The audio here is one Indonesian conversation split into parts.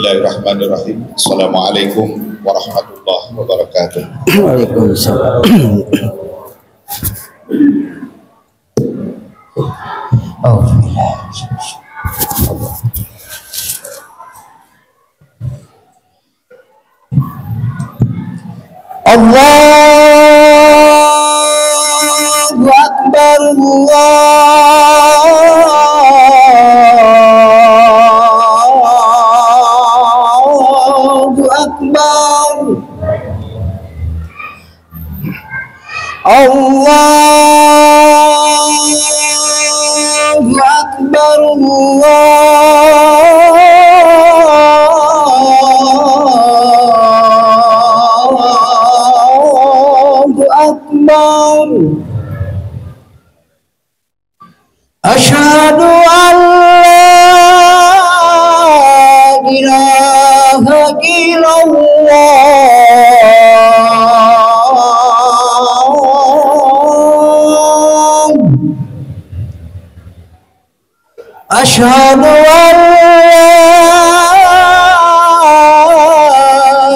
Bismillahirrahmanirrahim. Assalamualaikum warahmatullahi wabarakatuh. Waalaikumsalam. Allahu Akbar, Allahu Akbar, Allahu Akbar, Allahu Akbar. Asyhadu an la ilaha illallah. Asyhadu an la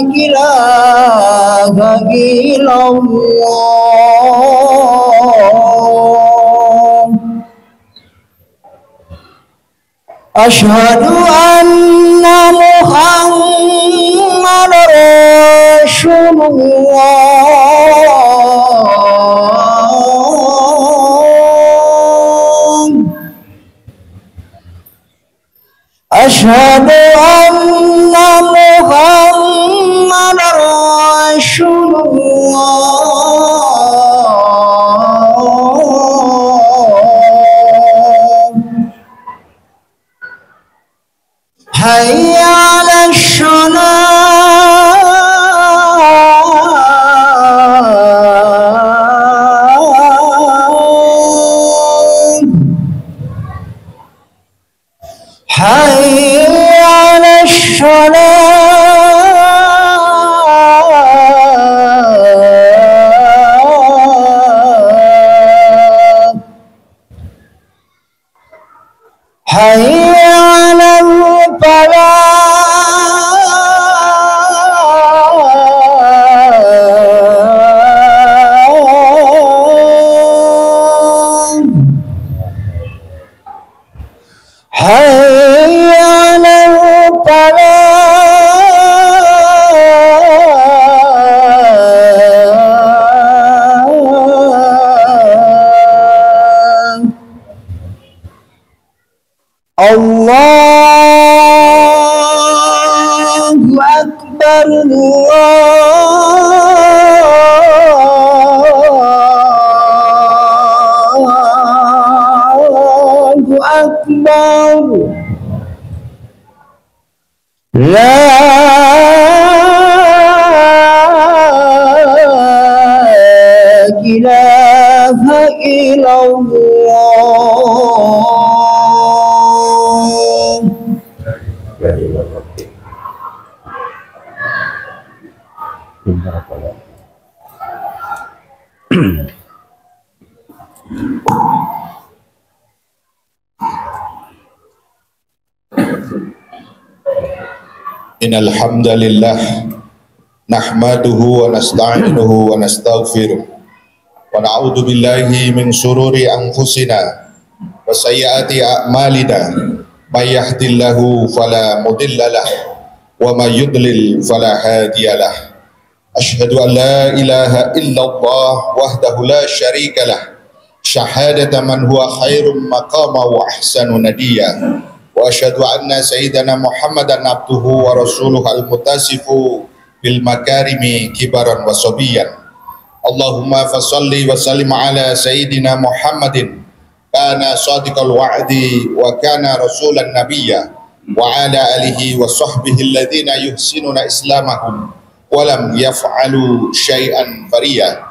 ilaha illallah. Asyhadu anna Muhammadar Rasulullah. Asyhadu anna Muhammadar Rasulullah. Hayya 'alas shalah. Hayya 'alas shalah. Hayya 'alal falah. Hayya 'alal falah. Allahu Akbar, Allahu Akbar. La ilaha illallah. Innal hamdalillah nahmaduhu wa nasta'inuhu wa nastaghfiruh wa na'udzu billahi min shururi anfusina wa sayyiati a'malina may yahdihillahu fala mudilla lahu wa may yudlil fala hadiyalah. Asyhadu an la ilaha illallah wahdahu la syarika lah, syahadata man huwa khairum maqama wa ahsanu nadiya. Wa asyhadu anna sayyidana Muhammadan abduhu wa rasuluhu al-muttasifu bil makarimi kibaran wa sabiyan. Allahumma fasalli wa sallim ala sayyidina Muhammadin kana sadiqal wa'di wa kana rasulan nabiyya wa ala alihi wa sahbihi alladhina yuhsinuna islamahum wa lam yaf'alu syai'an fariya.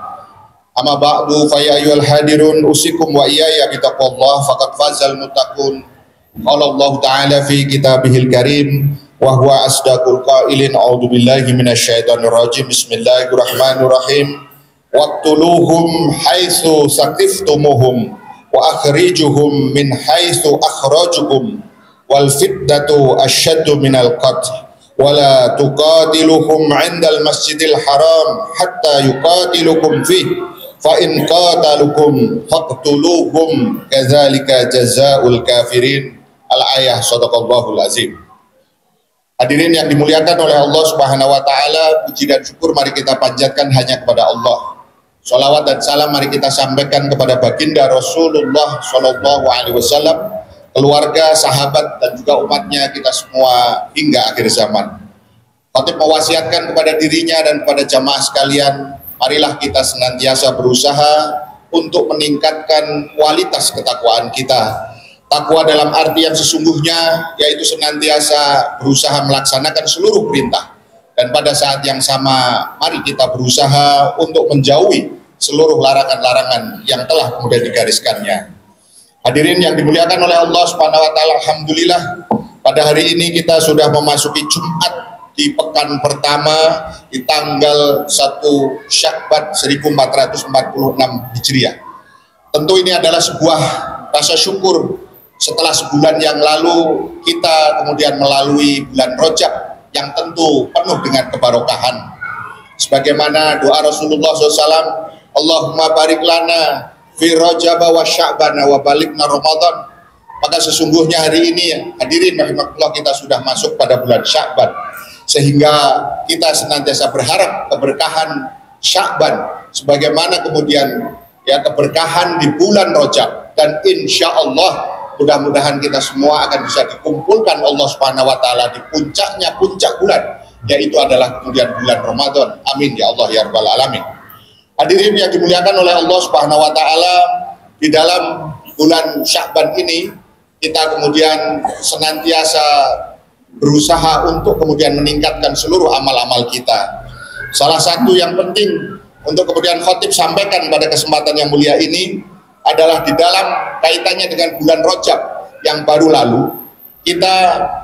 Amma ba'du fa ya ayyuhal hadirun usikum wa iyaya bi taqwallah faqad fazal muttaqun. Qala Allah Ta'ala fi kitabihil karim wa huwa asdaqul qailin. A'udzu billahi minasyaitonir rajim. Bismillahirrahmanirrahim. Waqtuluhum haitsu saqiftumuhum wa akhrijuhum min haitsu akhrajukum wal fitnatu asyaddu minal qatl wala tuqatiluhum 'indal masjidil haram hatta yuqatilukum fihi fa in qatalukum faqtuluhum kadzalika jazaa'ul kafirin. Al-ayah. Shadaqallahul azim. Hadirin yang dimuliakan oleh Allah Subhanahu wa taala, puji dan syukur mari kita panjatkan hanya kepada Allah. Shalawat dan salam mari kita sampaikan kepada baginda Rasulullah sallallahu alaihi wasallam, keluarga, sahabat dan juga umatnya kita semua hingga akhir zaman. Khatib mewasiatkan kepada dirinya dan kepada jamaah sekalian, marilah kita senantiasa berusaha untuk meningkatkan kualitas ketakwaan kita. Takwa dalam arti yang sesungguhnya yaitu senantiasa berusaha melaksanakan seluruh perintah, dan pada saat yang sama mari kita berusaha untuk menjauhi seluruh larangan-larangan yang telah kemudian digariskannya. Hadirin yang dimuliakan oleh Allah Subhanahu wa taala, alhamdulillah pada hari ini kita sudah memasuki Jumat di pekan pertama di tanggal 1 Syakban 1446 Hijriah. Tentu ini adalah sebuah rasa syukur setelah sebulan yang lalu kita kemudian melalui bulan Rajab yang tentu penuh dengan kebarokahan. Sebagaimana doa Rasulullah SAW, Allahumma barik lana fi Rajab wa Sya'ban wa balikna Ramadan. Maka sesungguhnya hari ini hadirin rahimakumullah kita sudah masuk pada bulan Sya'ban, sehingga kita senantiasa berharap keberkahan Sya'ban sebagaimana kemudian ya keberkahan di bulan Rajab, dan insya Allah mudah-mudahan kita semua akan bisa dikumpulkan Allah Subhanahu wa taala di puncaknya puncak bulan, yaitu adalah kemudian bulan Ramadan. Amin ya Allah ya rabbal alamin. Hadirin yang dimuliakan oleh Allah Subhanahu wa taala, di dalam bulan Sya'ban ini kita kemudian senantiasa berusaha untuk kemudian meningkatkan seluruh amal-amal kita. Salah satu yang penting untuk kemudian khatib sampaikan pada kesempatan yang mulia ini adalah di dalam kaitannya dengan bulan Rajab yang baru lalu, kita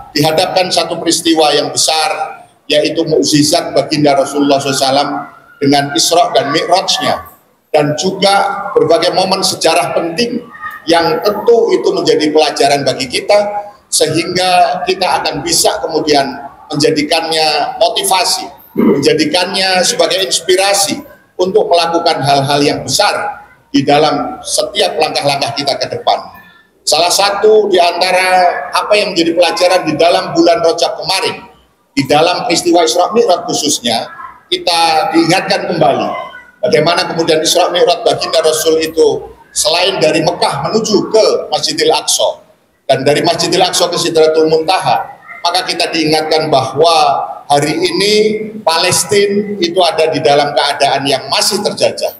dihadapkan satu peristiwa yang besar, yaitu mukjizat baginda Rasulullah SAW dengan Isra dan Mi'rajnya, dan juga berbagai momen sejarah penting yang tentu itu menjadi pelajaran bagi kita, sehingga kita akan bisa kemudian menjadikannya motivasi, menjadikannya sebagai inspirasi untuk melakukan hal-hal yang besar di dalam setiap langkah-langkah kita ke depan. Salah satu di antara apa yang menjadi pelajaran di dalam bulan Rajab kemarin, di dalam peristiwa Isra Mi'raj khususnya, kita diingatkan kembali bagaimana kemudian Isra Mi'raj baginda Rasul itu selain dari Mekah menuju ke Masjidil Aqsa, dan dari Masjidil Aqsa ke Sidratul Muntaha, maka kita diingatkan bahwa hari ini Palestina itu ada di dalam keadaan yang masih terjajah.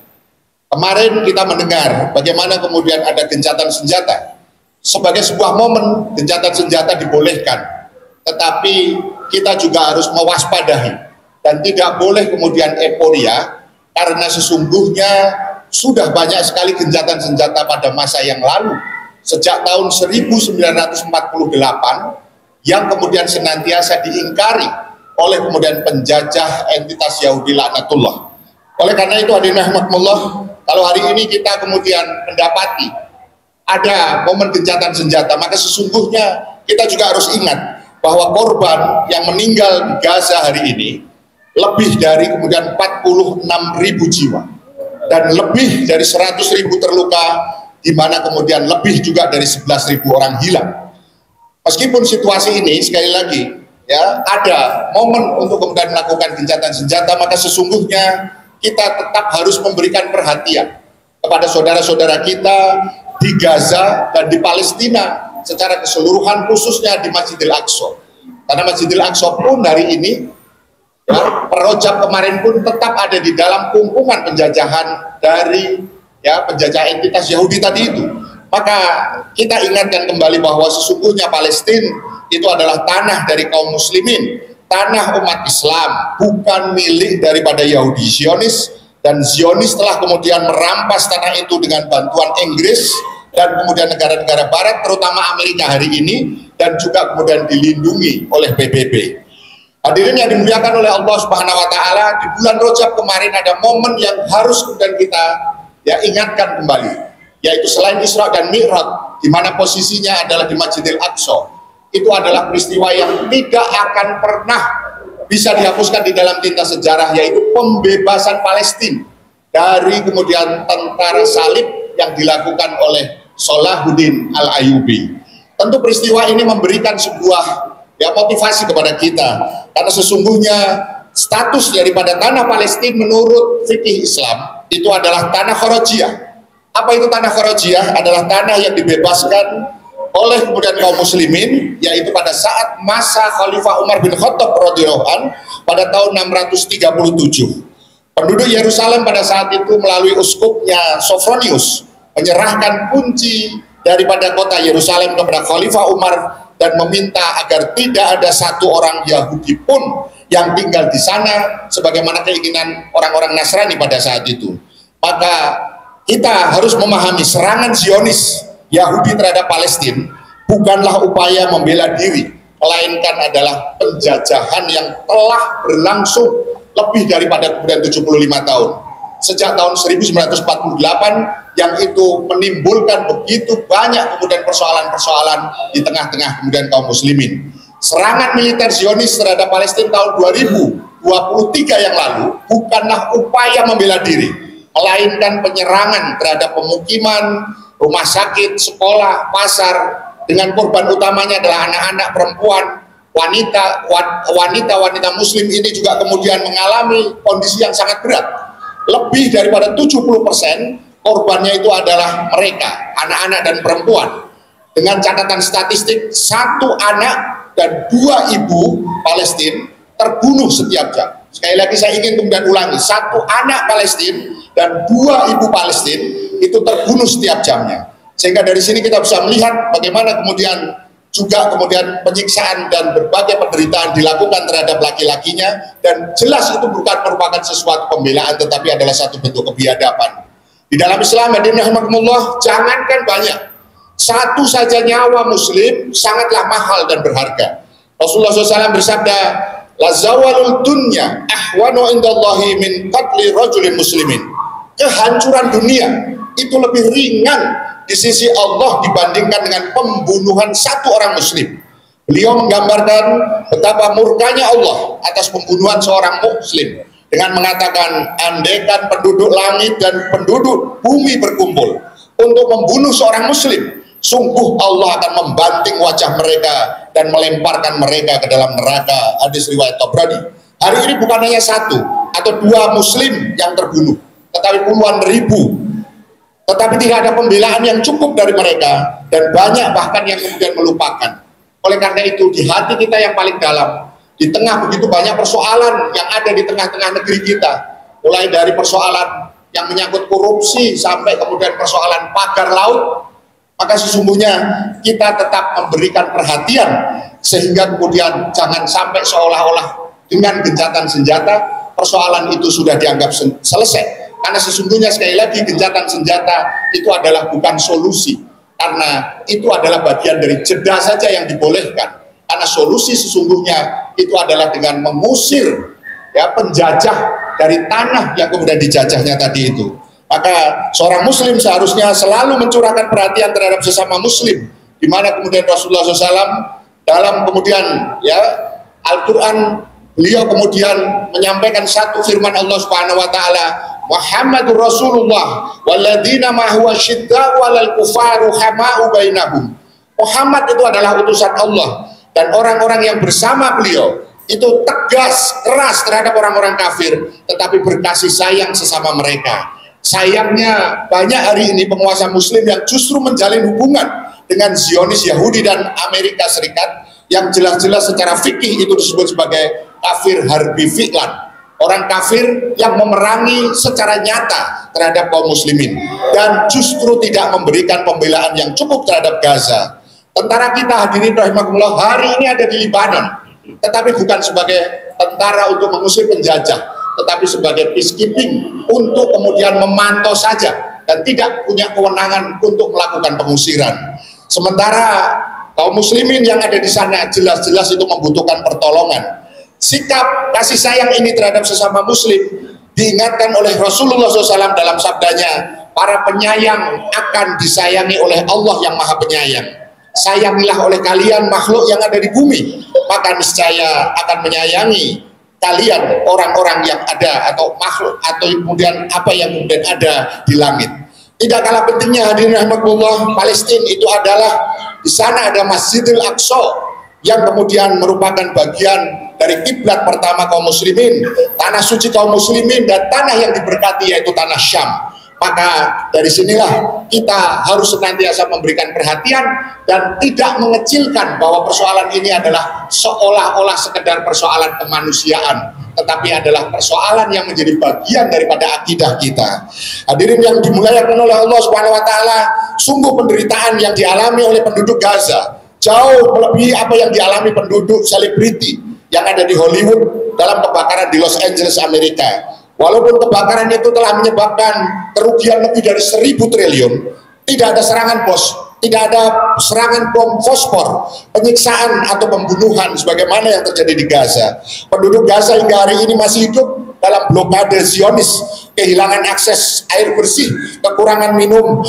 Kemarin kita mendengar bagaimana kemudian ada gencatan senjata. Sebagai sebuah momen, gencatan senjata dibolehkan, tetapi kita juga harus mewaspadai dan tidak boleh kemudian euforia, karena sesungguhnya sudah banyak sekali gencatan senjata pada masa yang lalu, sejak tahun 1948, yang kemudian senantiasa diingkari oleh kemudian penjajah entitas Yahudi laknatullah. Oleh karena itu hadirin rahimakumullah, kalau hari ini kita kemudian mendapati ada momen gencatan senjata, maka sesungguhnya kita juga harus ingat bahwa korban yang meninggal di Gaza hari ini lebih dari kemudian 46.000 jiwa, dan lebih dari 100.000 terluka, di mana kemudian lebih juga dari 11.000 orang hilang. Meskipun situasi ini sekali lagi ya ada momen untuk kemudian melakukan gencatan senjata, maka sesungguhnya kita tetap harus memberikan perhatian kepada saudara-saudara kita di Gaza dan di Palestina secara keseluruhan, khususnya di Masjidil Aqsa. Karena Masjidil Aqsa pun hari ini, ya, per Rajab kemarin pun tetap ada di dalam kungkungan penjajahan dari ya penjajah entitas Yahudi tadi itu. Maka kita ingatkan kembali bahwa sesungguhnya Palestina itu adalah tanah dari kaum muslimin, tanah umat Islam, bukan milik daripada Yahudi Zionis, dan Zionis telah kemudian merampas tanah itu dengan bantuan Inggris dan kemudian negara-negara barat, terutama Amerika hari ini, dan juga kemudian dilindungi oleh PBB. Hadirin yang dimuliakan oleh Allah Subhanahu wa taala, di bulan Rajab kemarin ada momen yang harus kemudian kita ya ingatkan kembali, yaitu selain Isra dan Mi'raj, di mana posisinya adalah di Masjidil Aqsa. Itu adalah peristiwa yang tidak akan pernah bisa dihapuskan di dalam tinta sejarah, yaitu pembebasan Palestina dari kemudian tentara salib yang dilakukan oleh Salahuddin Al-Ayyubi. Tentu peristiwa ini memberikan sebuah motivasi kepada kita, karena sesungguhnya status daripada tanah Palestina menurut fikih Islam itu adalah tanah kharajiyah. Apa itu tanah kharajiyah? Adalah tanah yang dibebaskan oleh kemudian kaum muslimin, yaitu pada saat masa Khalifah Umar bin Khattab radhiyallahu anhu pada tahun 637. Penduduk Yerusalem pada saat itu melalui uskupnya Sophronius menyerahkan kunci daripada kota Yerusalem kepada Khalifah Umar dan meminta agar tidak ada satu orang Yahudi pun yang tinggal di sana sebagaimana keinginan orang-orang Nasrani pada saat itu. Maka kita harus memahami serangan Zionis Yahudi terhadap Palestina bukanlah upaya membela diri, melainkan adalah penjajahan yang telah berlangsung lebih daripada kemudian 75 tahun. Sejak tahun 1948 yang itu menimbulkan begitu banyak kemudian persoalan-persoalan di tengah-tengah kemudian kaum muslimin. Serangan militer Zionis terhadap Palestina tahun 2023 yang lalu bukanlah upaya membela diri, melainkan penyerangan terhadap pemukiman, rumah sakit, sekolah, pasar, dengan korban utamanya adalah anak-anak, perempuan, wanita muslim ini juga kemudian mengalami kondisi yang sangat berat. Lebih daripada 70% korbannya itu adalah mereka, anak-anak dan perempuan. Dengan catatan statistik, 1 anak dan 2 ibu Palestina terbunuh setiap jam. Sekali lagi saya ingin kemudian ulangi, 1 anak Palestina dan 2 ibu Palestina itu terbunuh setiap jamnya. Sehingga dari sini kita bisa melihat bagaimana kemudian juga kemudian penyiksaan dan berbagai penderitaan dilakukan terhadap laki-lakinya, dan jelas itu bukan merupakan sesuatu pembelaan tetapi adalah satu bentuk kebiadaban. Di dalam Islam, rahimahumullah, jangankan banyak, satu saja nyawa muslim sangatlah mahal dan berharga. Rasulullah SAW bersabda, la zawalul dunya ahwanu indallahi min qatli rajulin muslimin. Kehancuran dunia itu lebih ringan di sisi Allah dibandingkan dengan pembunuhan satu orang muslim. Beliau menggambarkan betapa murkanya Allah atas pembunuhan seorang muslim dengan mengatakan, andaikan penduduk langit dan penduduk bumi berkumpul untuk membunuh seorang muslim, sungguh Allah akan membanting wajah mereka dan melemparkan mereka ke dalam neraka. Hadis riwayat Tabrani. Hari ini bukan hanya 1 atau 2 muslim yang terbunuh, tetapi puluhan ribu. Tetapi tidak ada pembelaan yang cukup dari mereka, dan banyak bahkan yang kemudian melupakan. Oleh karena itu, di hati kita yang paling dalam, di tengah begitu banyak persoalan yang ada di tengah-tengah negeri kita, mulai dari persoalan yang menyangkut korupsi sampai kemudian persoalan pagar laut, maka sesungguhnya kita tetap memberikan perhatian sehingga kemudian jangan sampai seolah-olah dengan gencatan senjata persoalan itu sudah dianggap selesai. Karena sesungguhnya sekali lagi gencatan senjata itu adalah bukan solusi, karena itu adalah bagian dari jeda saja yang dibolehkan. Karena solusi sesungguhnya itu adalah dengan mengusir penjajah dari tanah yang kemudian dijajahnya tadi itu. Maka seorang muslim seharusnya selalu mencurahkan perhatian terhadap sesama muslim, di mana kemudian Rasulullah SAW dalam kemudian Al-Quran, beliau kemudian menyampaikan satu firman Allah Subhanahu wa taala, Muhammadur Rasulullah walladzina ma'hu asyidda'u 'alal kufaru hama'u bainahum. Muhammad itu adalah utusan Allah, dan orang-orang yang bersama beliau itu tegas, keras terhadap orang-orang kafir, tetapi berkasih sayang sesama mereka. Sayangnya banyak hari ini penguasa muslim yang justru menjalin hubungan dengan Zionis Yahudi dan Amerika Serikat yang jelas-jelas secara fikih itu disebut sebagai kafir harbi fi'lan. Orang kafir yang memerangi secara nyata terhadap kaum muslimin dan justru tidak memberikan pembelaan yang cukup terhadap Gaza. Tentara kita hadirin rahimakumullah hari ini ada di Lebanon, tetapi bukan sebagai tentara untuk mengusir penjajah, tetapi sebagai peacekeeping untuk kemudian memantau saja dan tidak punya kewenangan untuk melakukan pengusiran. Sementara kaum muslimin yang ada di sana jelas-jelas itu membutuhkan pertolongan. Sikap kasih sayang ini terhadap sesama muslim diingatkan oleh Rasulullah SAW dalam sabdanya, para penyayang akan disayangi oleh Allah yang maha penyayang. Sayangilah oleh kalian makhluk yang ada di bumi, maka niscaya akan menyayangi kalian orang-orang yang ada atau makhluk atau kemudian apa yang kemudian ada di langit. Tidak kalah pentingnya hadirin rahimakumullah, Palestina itu adalah di sana ada Masjidil Aqsa yang kemudian merupakan bagian dari kiblat pertama kaum muslimin, tanah suci kaum muslimin dan tanah yang diberkati yaitu tanah Syam. Maka dari sinilah kita harus senantiasa memberikan perhatian dan tidak mengecilkan bahwa persoalan ini adalah seolah-olah sekedar persoalan kemanusiaan, tetapi adalah persoalan yang menjadi bagian daripada akidah kita. Hadirin yang dimuliakan oleh Allah Subhanahu wa taala, sungguh penderitaan yang dialami oleh penduduk Gaza jauh melebihi apa yang dialami penduduk selebriti yang ada di Hollywood dalam kebakaran di Los Angeles, Amerika. Walaupun kebakaran itu telah menyebabkan kerugian lebih dari 1.000 triliun, tidak ada serangan bos, tidak ada serangan bom fosfor, penyiksaan atau pembunuhan sebagaimana yang terjadi di Gaza. Penduduk Gaza hingga hari ini masih hidup dalam blokade Zionis, kehilangan akses air bersih, kekurangan minum,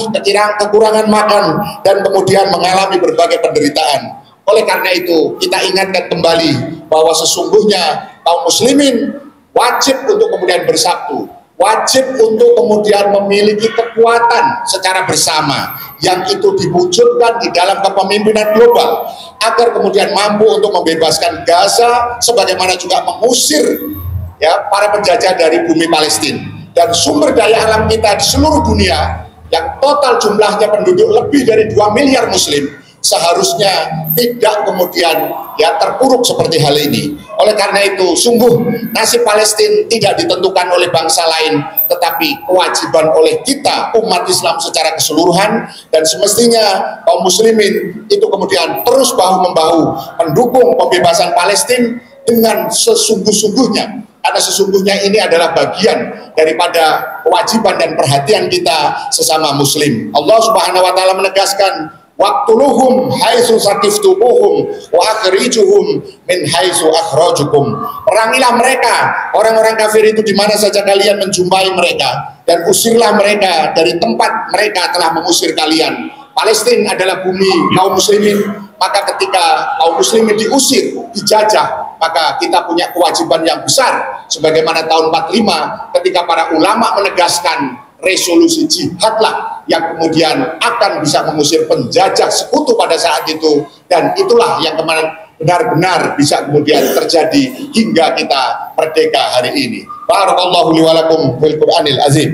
kekurangan makan, dan kemudian mengalami berbagai penderitaan. Oleh karena itu, kita ingatkan kembali bahwa sesungguhnya kaum muslimin wajib untuk kemudian bersatu, wajib untuk kemudian memiliki kekuatan secara bersama yang itu diwujudkan di dalam kepemimpinan global agar kemudian mampu untuk membebaskan Gaza sebagaimana juga mengusir ya para penjajah dari bumi Palestina. Dan sumber daya alam kita di seluruh dunia yang total jumlahnya penduduk lebih dari 2 miliar muslim seharusnya tidak kemudian ya terpuruk seperti hal ini. Oleh karena itu sungguh nasib Palestina tidak ditentukan oleh bangsa lain, tetapi kewajiban oleh kita umat Islam secara keseluruhan, dan semestinya kaum muslimin itu kemudian terus bahu-membahu mendukung pembebasan Palestina dengan sesungguh-sungguhnya, karena sesungguhnya ini adalah bagian daripada kewajiban dan perhatian kita sesama muslim. Allah Subhanahu wa taala menegaskan, waqtuluhum haitsu saqiftumuhum wa akhrijuhum min haitsu akhrajukum. Perangilah mereka, orang-orang kafir itu di mana saja kalian menjumpai mereka, dan usirlah mereka dari tempat mereka telah mengusir kalian. Palestina adalah bumi kaum muslimin, maka ketika kaum muslimin diusir, dijajah, maka kita punya kewajiban yang besar sebagaimana tahun 45 ketika para ulama menegaskan resolusi jihadlah yang kemudian akan bisa mengusir penjajah sekutu pada saat itu, dan itulah yang kemarin benar-benar bisa kemudian terjadi hingga kita merdeka hari ini. Barakallahu li wa lakum fil Qur'anil azim.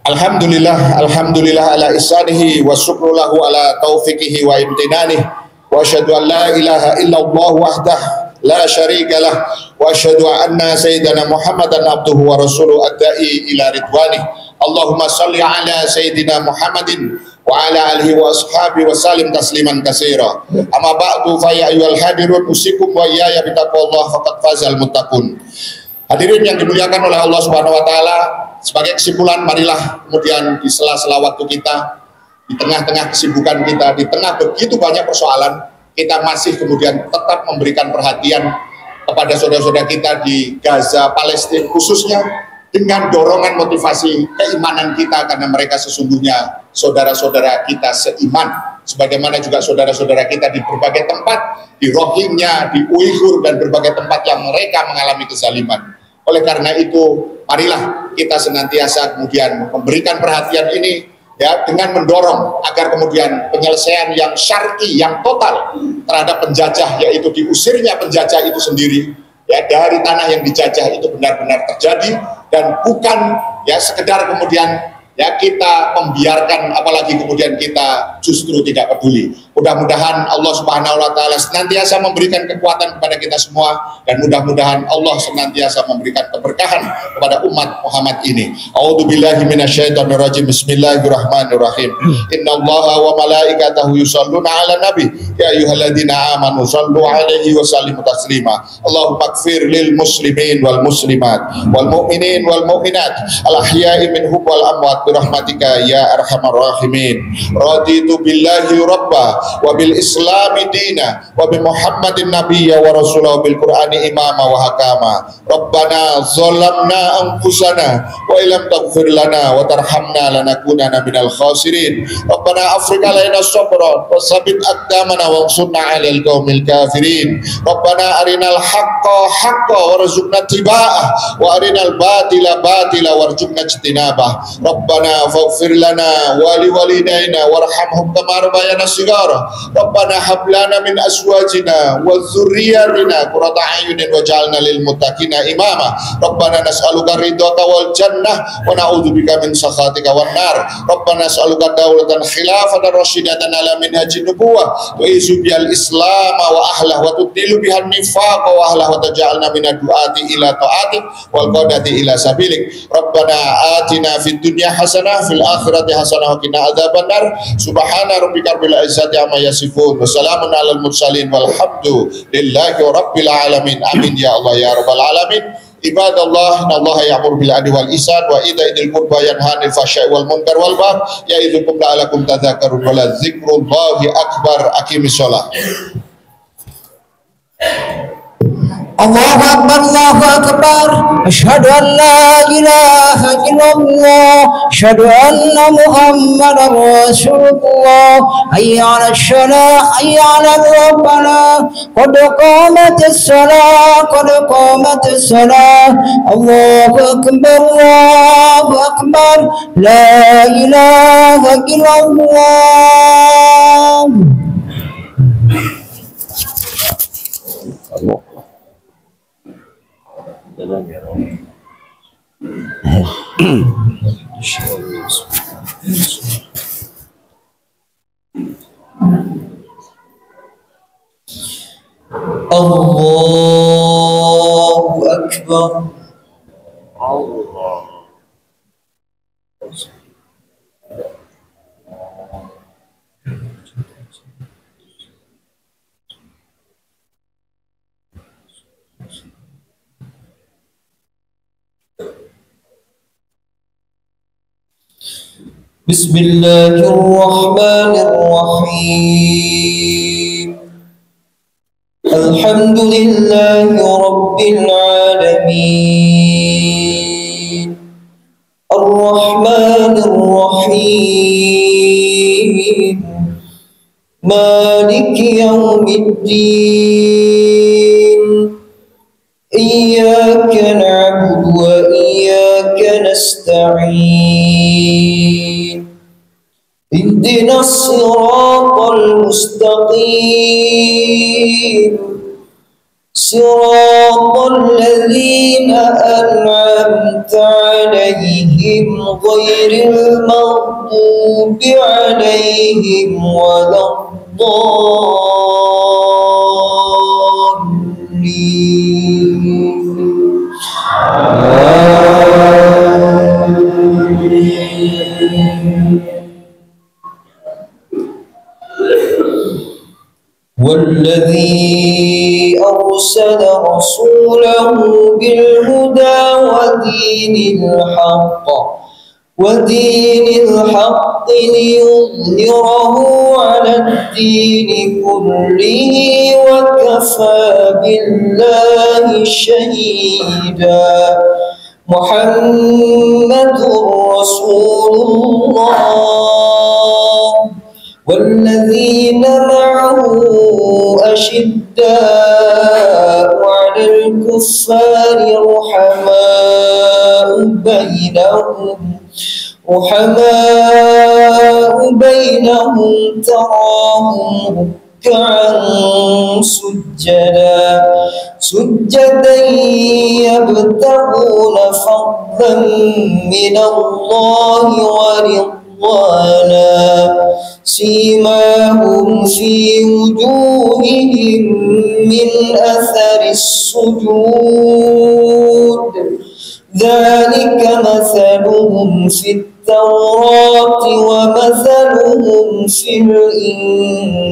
Alhamdulillah, alhamdulillah ala ihsanihi wa syukru lahu ala taufiqihi wa imtinanihi. Wa asyhadu an la ilaha illallah wahdah la syarika lah wa asyhadu anna sayyidana Muhammadan abduhu wa rasuluhu ad-da'i ila ridwanih. Allahumma salli ala sayyidina Muhammadin wa ala alihi wa ashabihi wa salim tasliman katsira. Amma ba'du fa ya ayyuhal hadirun usikum wa iyaya bitaqwallah faqad fazal muttaqun. Hadirin yang dimuliakan oleh Allah Subhanahu wa taala, sebagai kesimpulan marilah kemudian di sela-sela waktu kita, di tengah-tengah kesibukan kita, di tengah begitu banyak persoalan, kita masih kemudian tetap memberikan perhatian kepada saudara-saudara kita di Gaza, Palestina khususnya, dengan dorongan motivasi keimanan kita, karena mereka sesungguhnya saudara-saudara kita seiman, sebagaimana juga saudara-saudara kita di berbagai tempat, di Rohingya, di Uighur, dan berbagai tempat yang mereka mengalami kezaliman. Oleh karena itu, marilah kita senantiasa kemudian memberikan perhatian ini, ya, dengan mendorong agar kemudian penyelesaian yang syar'i, yang total terhadap penjajah, yaitu diusirnya penjajah itu sendiri, ya, dari tanah yang dijajah itu benar-benar terjadi, dan bukan ya sekedar kemudian ya kita membiarkan, apalagi kemudian kita justru tidak peduli. Mudah-mudahan Allah Subhanahu wa taala senantiasa memberikan kekuatan kepada kita semua, dan mudah-mudahan Allah senantiasa memberikan keberkahan kepada umat Muhammad ini. A'udzubillahi minasyaitonir rajim. Bismillahirrahmanirrahim. Innallaha wa malaikatahu yusholluna 'alan nabi ya ayyuhalladzina amanu shallu 'alaihi wa sallimu taslima. Allahumma ighfir lil muslimin wal muslimat wal mu'minin wal mu'minat al ahya'i minhum wal amwat birahmatika ya arhamar rahimin. Raditu billahi rabba wa bil islami dina wa bi Muhammadin nabiyya wa rasulahu bil Qur'ani imama wa hakama. Rabbana zalamna anfusana wa illam taghfir lana wa tarhamna lanakunanna minal khasirin. Rabbana afriq alaina sabran wa sabbit aqdamana wansurna 'alal qaumil kafirin. Rabbana arinal haqqa haqqa warzuqna ittiba'ah wa arinal batila batila warzuqna ijtinabah. Rabbana faghfir lana wa liwalidayna warhamhum kama rabbayana shighara. Rabbana hab lana min azwajina wa dzurriyyatina qurrata a'yunin waj'alna lil muttaqina imama. Rabbana nas'aluka ridhaka wal jannah wa na'udzubika min sakhatika wan nar. Rabbana nas'aluka daulatan khilafatan rasyidatan ala minhajin nubuwah wa izubiyal islam wa ahlah wa tuddilu bihan nifaq wa ahlah wa taj'alna minad du'ati ila ta'atik wal qadati ila sabilik. Rabbana atina fid dunya hasanah fil akhirati hasanah wa qina adzabannar. Subhana rabbika rabbil izzati amma yasifun wa salamun alal mursalin walhamdulillahi rabbil alamin. Amin ya Allah ya rabbal alamin. Ibadallah, innallaha ya'muru bil 'adli wal ihsan wa itaa'il qurba yanha 'anil fahsya'i wal munkar wal baghi ya'idukum la'allakum tadhakkarun wa la dzikrullahi akbar. Aqimis shalah. Allahu Akbar, Allahu Akbar. Asyhadu an la ilaha illallah, asyhadu anna Muhammadar Rasulullah. Hayya 'alas shalah, hayya 'alal falah. Qad qamatis shalah, qad qamatis shalah. Allahu Akbar, Allahu Akbar. La ilaha illallah. Allahu Akbar. Allah. Bismillahirrahmanirrahim. Alhamdulillahi rabbil alamin. Ar-Rahmanir Rahim. Maliki yaumiddin. Iyyaka na'budu wa iyyaka nasta'in. اهدنا الصراط المستقيم صراط الذين أنعمت عليهم غير المغضوب عليهم ولا الضالين. والذي أرسل رسوله بالهدى ودين الحق ليظهره على الدين كله وكفى بالله شهيدا. محمد رسول الله والذين معه أشداء على الكفار رحماء بينهم تراهم ركعا سجدا يبتغون فضلا من الله ورضوانا سيماهم في وجوههم من أثر السجود ذلك مثلهم في التوراة ومثلهم في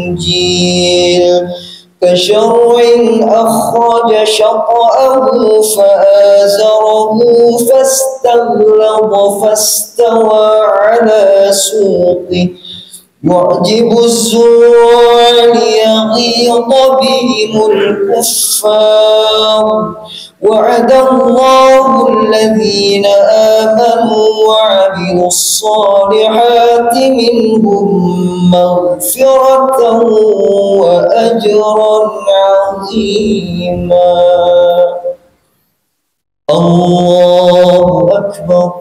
الإنجيل كشرع أخرج شطأه فآزره فاستغلظ فاستوى على سوقه يعجب الزرع ليغيظ بهم الكفار وعد الله الذين آمنوا وعملوا الصالحات منهم مغفرة وأجرا عظيما. الله أكبر.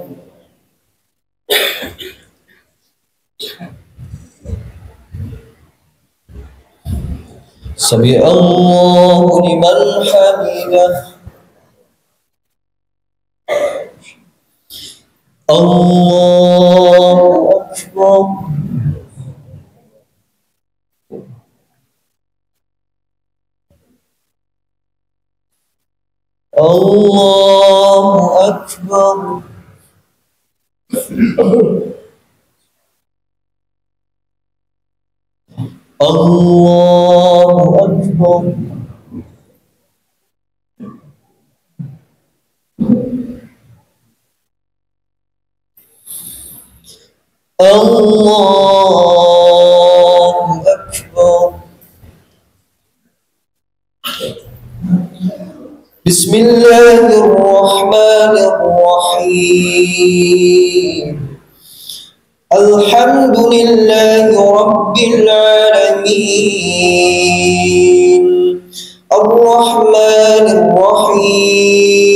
سمع الله لمن حمده. الله أكبر. الله أكبر. الله أكبر. الله أكبر. بسم الله الرحمن الرحيم. الحمد لله رب العالمين الرحمن الرحيم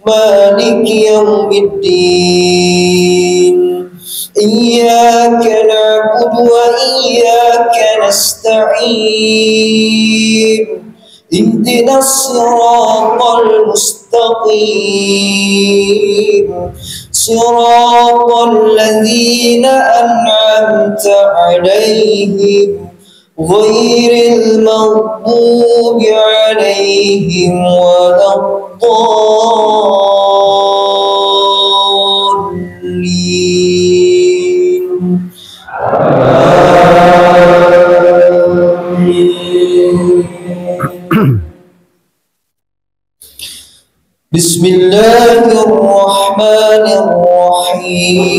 مالك يوم الدين إياك نعبد وإياك نستعين اهدنا الصراط المستقيم صراط الذين أنعمت عليهم غير المغضوب عليهم ولا الضالين. بسم الله الرحمن الرحيم.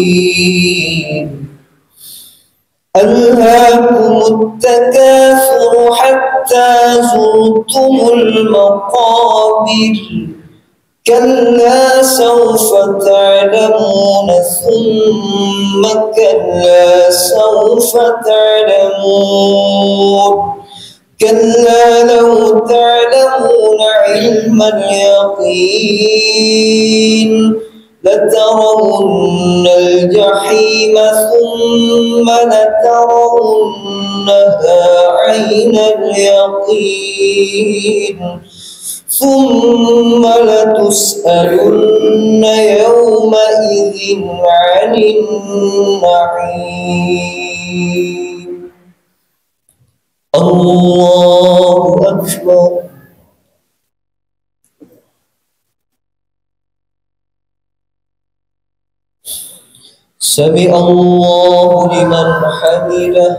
ألهاكم التكاثر حتى زرتم المقابر كلا سوف تعلمون ثم كلا سوف تعلمون كلا لو تعلمون علم اليقين لترون الجحيم ثم لترونها عين اليقين ثم لتسألن يومئذ عن النعيم. الله أكبر. سمع الله لمن حمده.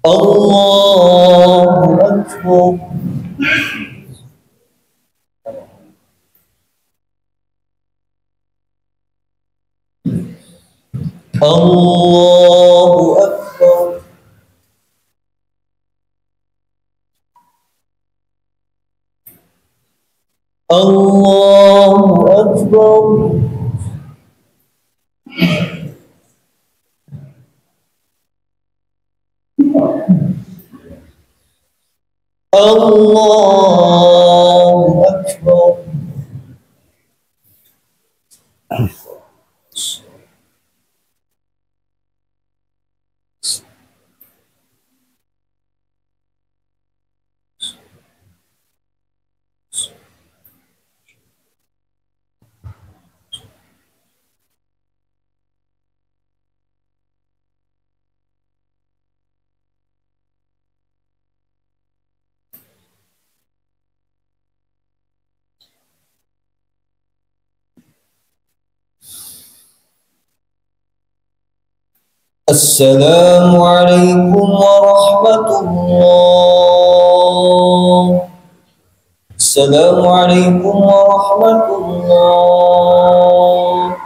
الله أكبر. الله أكبر. الله أكبر. الله أكبر. السلام عليكم ورحمة الله. السلام عليكم ورحمة الله.